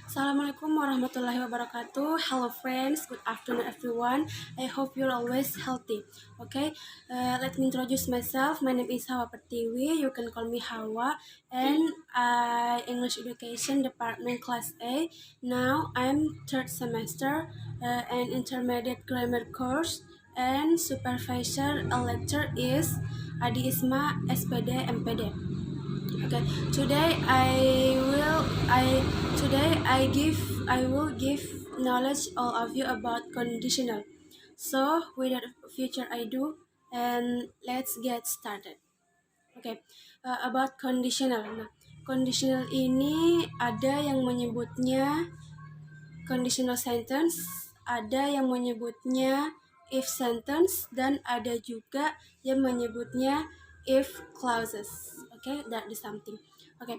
Assalamualaikum warahmatullahi wabarakatuh. Hello friends, good afternoon everyone. I hope you're always healthy. Okay, let me introduce myself. My name is Hawa Pertiwi. You can call me Hawa, and English Education Department Class A. Now I'm third semester, and intermediate grammar course, and supervisor lecture is Adi Isma SPD MPD. Okay, today I will give knowledge all of you about conditional. So without future ado, and let's get started. Okay, about conditional. Nah, conditional ini ada yang menyebutnya conditional sentence, ada yang menyebutnya if sentence, dan ada juga yang menyebutnya if clauses. Okay, that is something. Okay,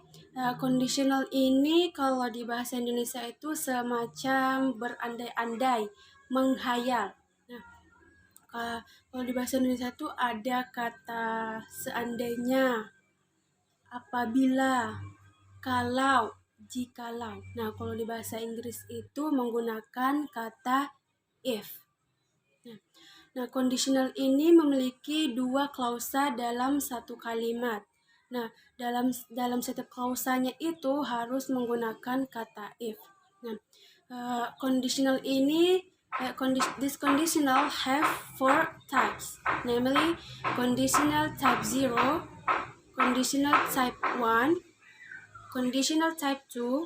conditional ini kalau di bahasa Indonesia itu semacam berandai-andai, menghayal. Nah, kalau di bahasa Indonesia itu ada kata seandainya, apabila, kalau, jikalau. Nah, kalau di bahasa Inggris itu menggunakan kata if. Nah, conditional ini memiliki dua klausa dalam satu kalimat. Nah, dalam setiap klausanya itu harus menggunakan kata if. Nah, conditional ini this conditional have four types, namely conditional type 0, conditional type 1, conditional type 2,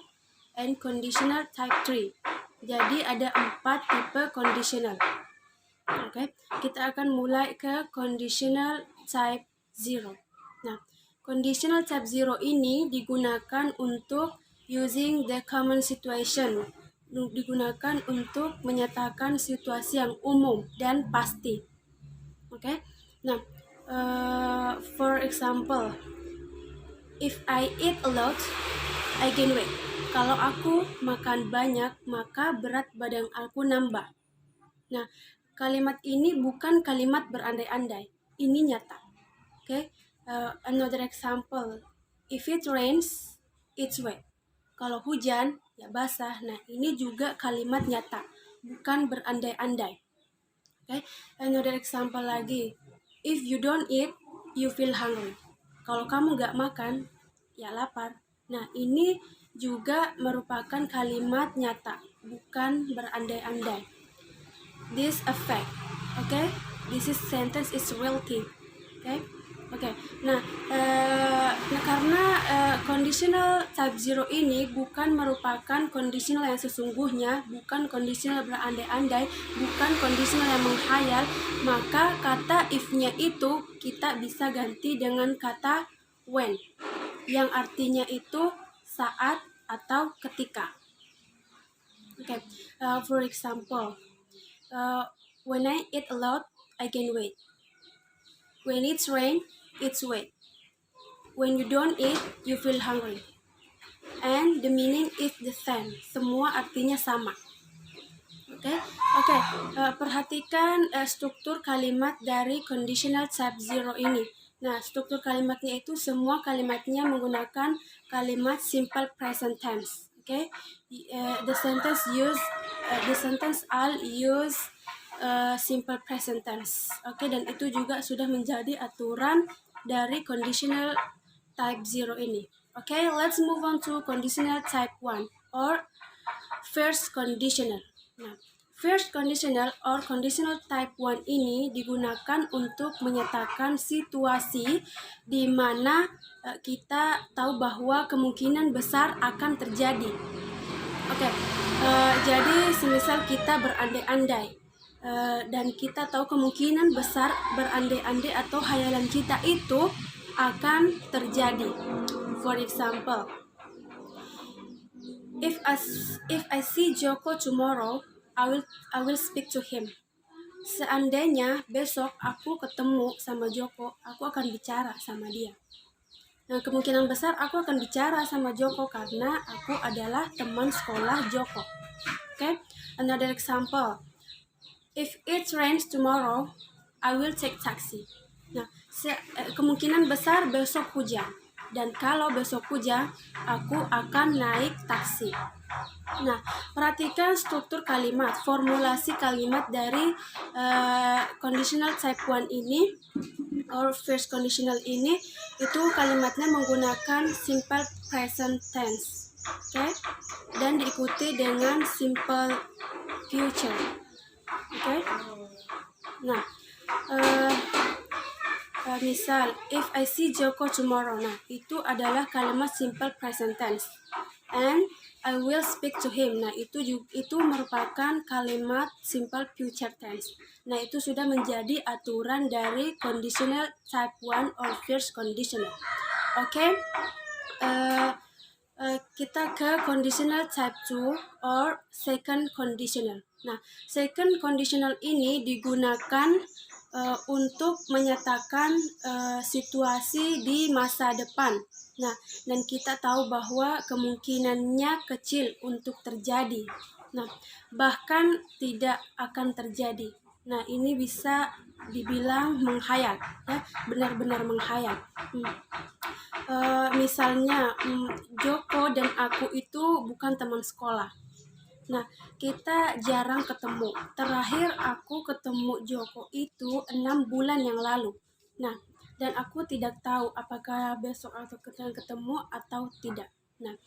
and conditional type 3. Jadi ada 4 tipe conditional. Oke, kita akan mulai ke conditional type 0. Nah, conditional type 0 ini digunakan untuk using the common situation. Digunakan untuk menyatakan situasi yang umum dan pasti. Oke. Nah, for example, if I eat a lot, I gain weight. Kalau aku makan banyak, maka berat badan aku nambah. Nah, kalimat ini bukan kalimat berandai-andai. Ini nyata. Okay? Another example. If it rains, it's wet. Kalau hujan, ya basah. Nah, ini juga kalimat nyata, bukan berandai-andai. Okay? Another example lagi. If you don't eat, you feel hungry. Kalau kamu gak makan, ya lapar. Nah, ini juga merupakan kalimat nyata, bukan berandai-andai. This effect, okay? This is sentence is reality, okay? Okay. Nah, karena conditional type 0 ini bukan merupakan conditional yang sesungguhnya, bukan conditional berandai-andai, bukan conditional yang menghayal, maka kata if-nya itu kita bisa ganti dengan kata when, yang artinya itu saat atau ketika. Okay. For example, when I eat a lot, I gain weight. When it's rain, it's wet. When you don't eat, you feel hungry. And the meaning is the same. Semua artinya sama. Oke. Perhatikan struktur kalimat dari conditional type 0 ini. Nah, struktur kalimatnya itu semua kalimatnya menggunakan kalimat simple present tense. Oke. The sentence all use simple present tense. Oke, dan itu juga sudah menjadi aturan dari conditional type 0 ini. Oke, let's move on to conditional type 1 or first conditional. Nah, first conditional or conditional type 1 ini digunakan untuk menyatakan situasi di mana kita tahu bahwa kemungkinan besar akan terjadi. Oke, jadi semisal kita berandai-andai dan kita tahu kemungkinan besar berandai-andai atau hayalan kita itu akan terjadi. For example, if I see Joko tomorrow, I will speak to him. Seandainya besok aku ketemu sama Joko, aku akan bicara sama dia. Nah, kemungkinan besar aku akan bicara sama Joko karena aku adalah teman sekolah Joko. Okay? Another example. If it rains tomorrow, I will take taxi. Nah, kemungkinan besar besok hujan. Dan kalau besok hujan, aku akan naik taksi. Nah, perhatikan struktur kalimat, formulasi kalimat dari conditional type 1 ini or first conditional ini, itu kalimatnya menggunakan simple present tense, oke? Dan diikuti dengan simple future, oke? Nah, misal if I see Joko tomorrow, nah itu adalah kalimat simple present tense. And I will speak to him. Nah, itu merupakan kalimat simple future tense. Nah, itu sudah menjadi aturan dari conditional type 1 or first conditional. Oke. Kita ke conditional type 2 or second conditional. Nah, second conditional ini digunakan untuk menyatakan situasi di masa depan. Nah, dan kita tahu bahwa kemungkinannya kecil untuk terjadi. Nah, bahkan tidak akan terjadi. Nah, ini bisa dibilang menghayal, ya, benar-benar menghayal. Misalnya, Joko dan aku itu bukan teman sekolah. Nah, kita jarang ketemu. Terakhir aku ketemu Joko itu 6 bulan yang lalu. Nah, dan aku tidak tahu apakah besok atau ketemu atau tidak. Nah,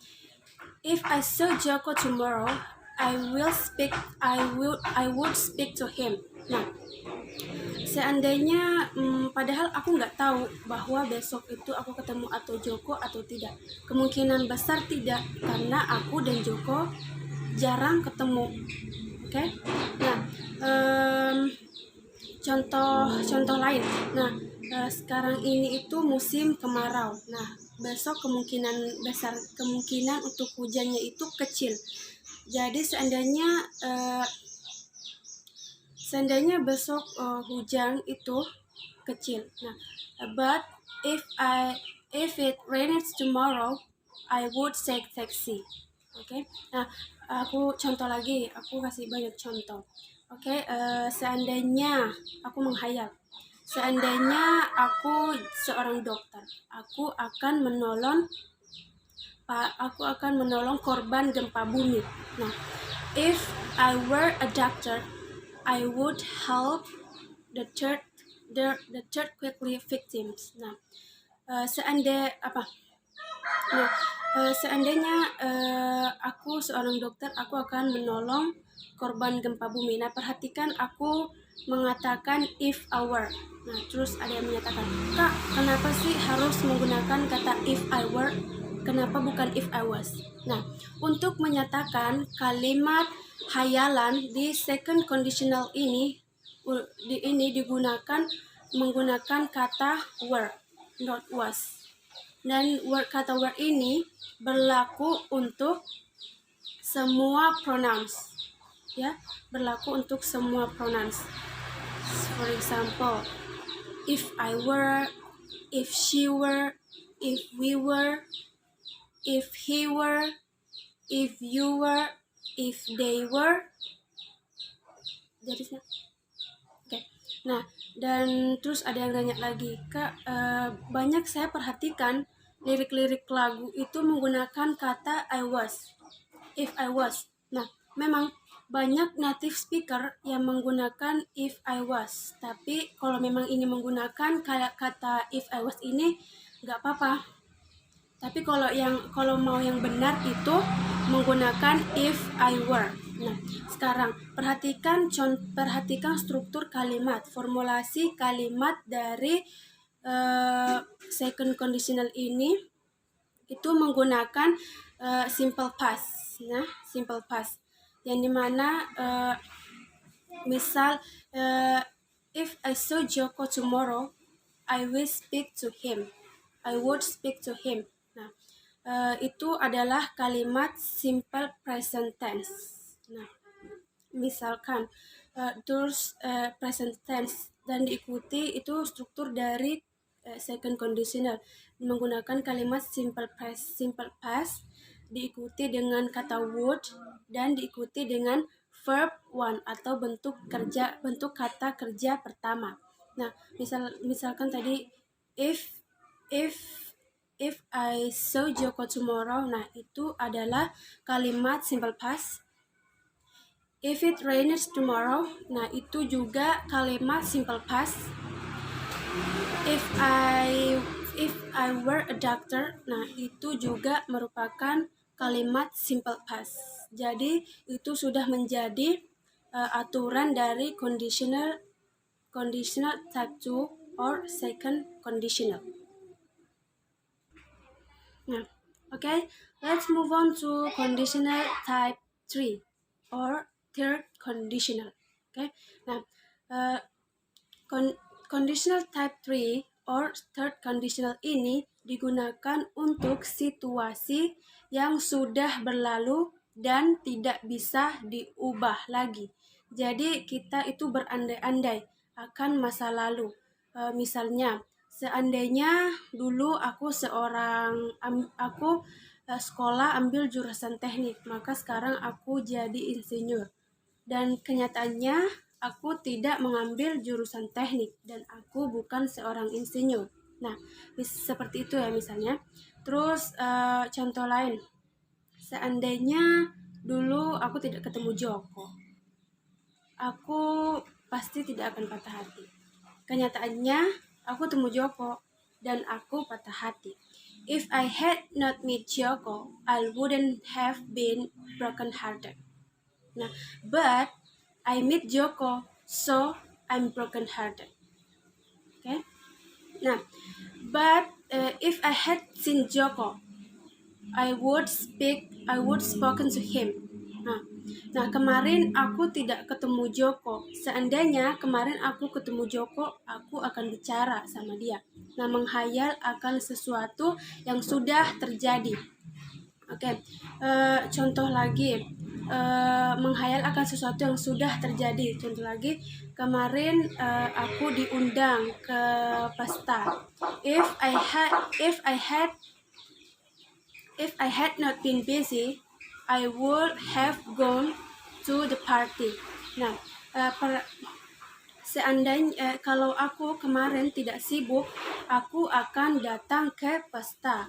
if I saw Joko tomorrow, I would speak to him. Nah, seandainya padahal aku nggak tahu bahwa besok itu aku ketemu atau Joko atau tidak. Kemungkinan besar tidak, karena aku dan Joko jarang ketemu. Oke? Nah, contoh lain. Nah, sekarang ini itu musim kemarau. Nah, besok kemungkinan untuk hujannya itu kecil. Jadi seandainya besok hujan itu kecil. Nah, but if it rains tomorrow, I would take taxi. Oke. Nah, aku contoh lagi. Aku kasih banyak contoh. Oke. Seandainya aku menghayal. Seandainya aku seorang dokter, aku akan menolong korban gempa bumi. Nah, if I were a doctor, I would help the third quickly victims. Nah, seandainya aku seorang dokter, aku akan menolong korban gempa bumi. Nah, perhatikan aku mengatakan if I were. Nah, terus ada yang menyatakan, Kak, kenapa sih harus menggunakan kata if I were? Kenapa bukan if I was? Nah, untuk menyatakan kalimat hayalan di second conditional ini menggunakan kata were, not was. Dan kata were ini berlaku untuk semua pronouns, ya, berlaku untuk semua pronouns. For example, if I were, if she were, if we were, if he were, if you were, if they were. Jadi, oke. Nah, dan terus ada yang nanya lagi, Kak, banyak saya perhatikan lirik-lirik lagu itu menggunakan kata I was, if I was. Nah, memang banyak native speaker yang menggunakan if I was, tapi kalau memang ini menggunakan kata if I was ini nggak apa-apa. Tapi kalau mau yang benar itu menggunakan if I were. Nah, sekarang perhatikan struktur kalimat, formulasi kalimat dari second conditional ini itu menggunakan simple past. Nah, simple past yang dimana misal if I saw Joko tomorrow, I will speak to him. I would speak to him. Nah, itu adalah kalimat simple present tense. Nah, misalkan terus present tense dan diikuti itu struktur dari second conditional menggunakan kalimat simple past diikuti dengan kata would dan diikuti dengan verb one atau bentuk kata kerja pertama. Nah, misalkan tadi if if I saw Joko tomorrow. Nah, itu adalah kalimat simple past. If it rains tomorrow. Nah, itu juga kalimat simple past. If I were a doctor. Nah, itu juga merupakan kalimat simple past. Jadi, itu sudah menjadi aturan dari conditional type 2 or second conditional. Nah, okay, let's move on to conditional type 3 or third conditional. Okay, nah, conditional type 3 or third conditional ini digunakan untuk situasi yang sudah berlalu dan tidak bisa diubah lagi. Jadi kita itu berandai-andai akan masa lalu. Misalnya, seandainya dulu aku sekolah ambil jurusan teknik, maka sekarang aku jadi insinyur. Dan kenyataannya aku tidak mengambil jurusan teknik dan aku bukan seorang insinyur. Nah, seperti itu ya misalnya. Terus contoh lain, seandainya dulu aku tidak ketemu Joko, aku pasti tidak akan patah hati. Kenyataannya aku temu Joko dan aku patah hati. If I had not met Joko, I wouldn't have been broken hearted. Nah, but I meet Joko, so I'm broken hearted. Okay? Nah, but if I had seen Joko, I would spoken to him. Nah, kemarin aku tidak ketemu Joko. Seandainya kemarin aku ketemu Joko, aku akan bicara sama dia. Nah, menghayal akan sesuatu yang sudah terjadi. Oke, contoh lagi, menghayal akan sesuatu yang sudah terjadi. Contoh lagi, kemarin aku diundang ke pesta. If I had not been busy, I would have gone to the party. Nah, seandainya kalau aku kemarin tidak sibuk, aku akan datang ke pesta.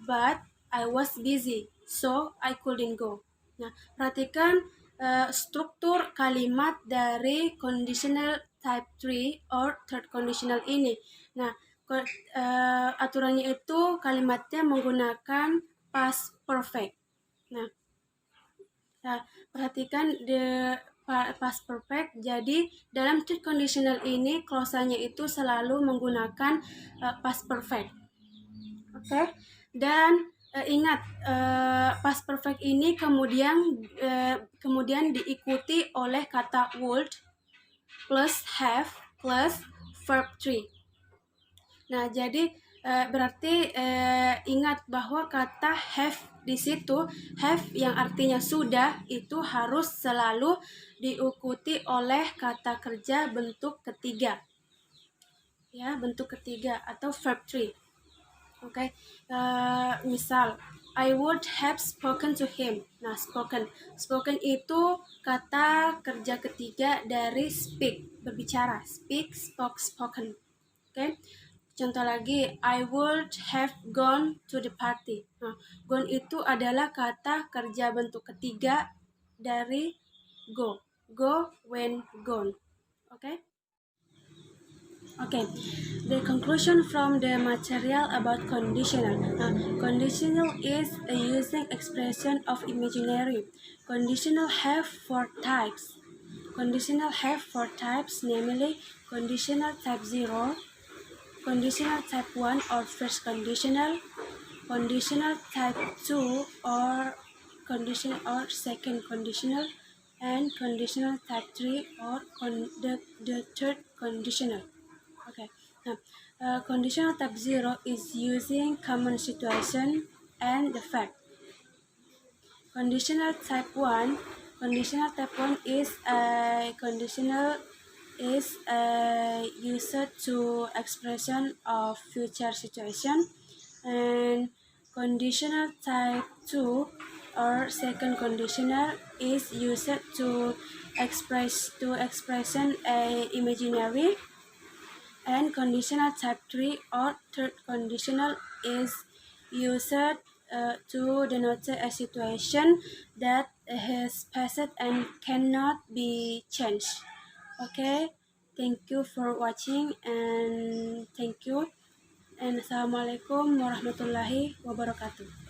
But I was busy, so I couldn't go. Nah, perhatikan struktur kalimat dari conditional type 3 or third conditional ini. Nah, aturannya itu kalimatnya menggunakan past perfect. Nah, perhatikan past perfect. Jadi dalam third conditional ini klausanya itu selalu menggunakan past perfect. Oke. Dan ingat past perfect ini kemudian diikuti oleh kata would plus have plus verb 3. Nah, jadi berarti ingat bahwa kata have di situ, have yang artinya sudah, itu harus selalu diikuti oleh kata kerja bentuk ketiga. Ya, bentuk ketiga atau verb 3. Oke. Misal, I would have spoken to him. Nah, spoken itu kata kerja ketiga dari speak, berbicara. Speak, spoke, spoken. Oke. Contoh lagi, I would have gone to the party. Nah, gone itu adalah kata kerja bentuk ketiga dari go. Go, went, gone. Okay? Okay. The conclusion from the material about conditional. Conditional is a using expression of imaginary. Conditional have 4 types. Conditional have 4 types, namely conditional type 0, conditional type 1 or first conditional, conditional type 2 or conditional or second conditional, and conditional type 3 or the third conditional. Okay. Now, conditional type 0 is using common situation and the fact. Conditional type 1 is a conditional used to expression of future situation, and conditional type 2 or second conditional is used to expression a imaginary, and conditional type 3 or third conditional is used to denote a situation that has passed and cannot be changed. Okay, thank you for watching and thank you. And assalamualaikum warahmatullahi wabarakatuh.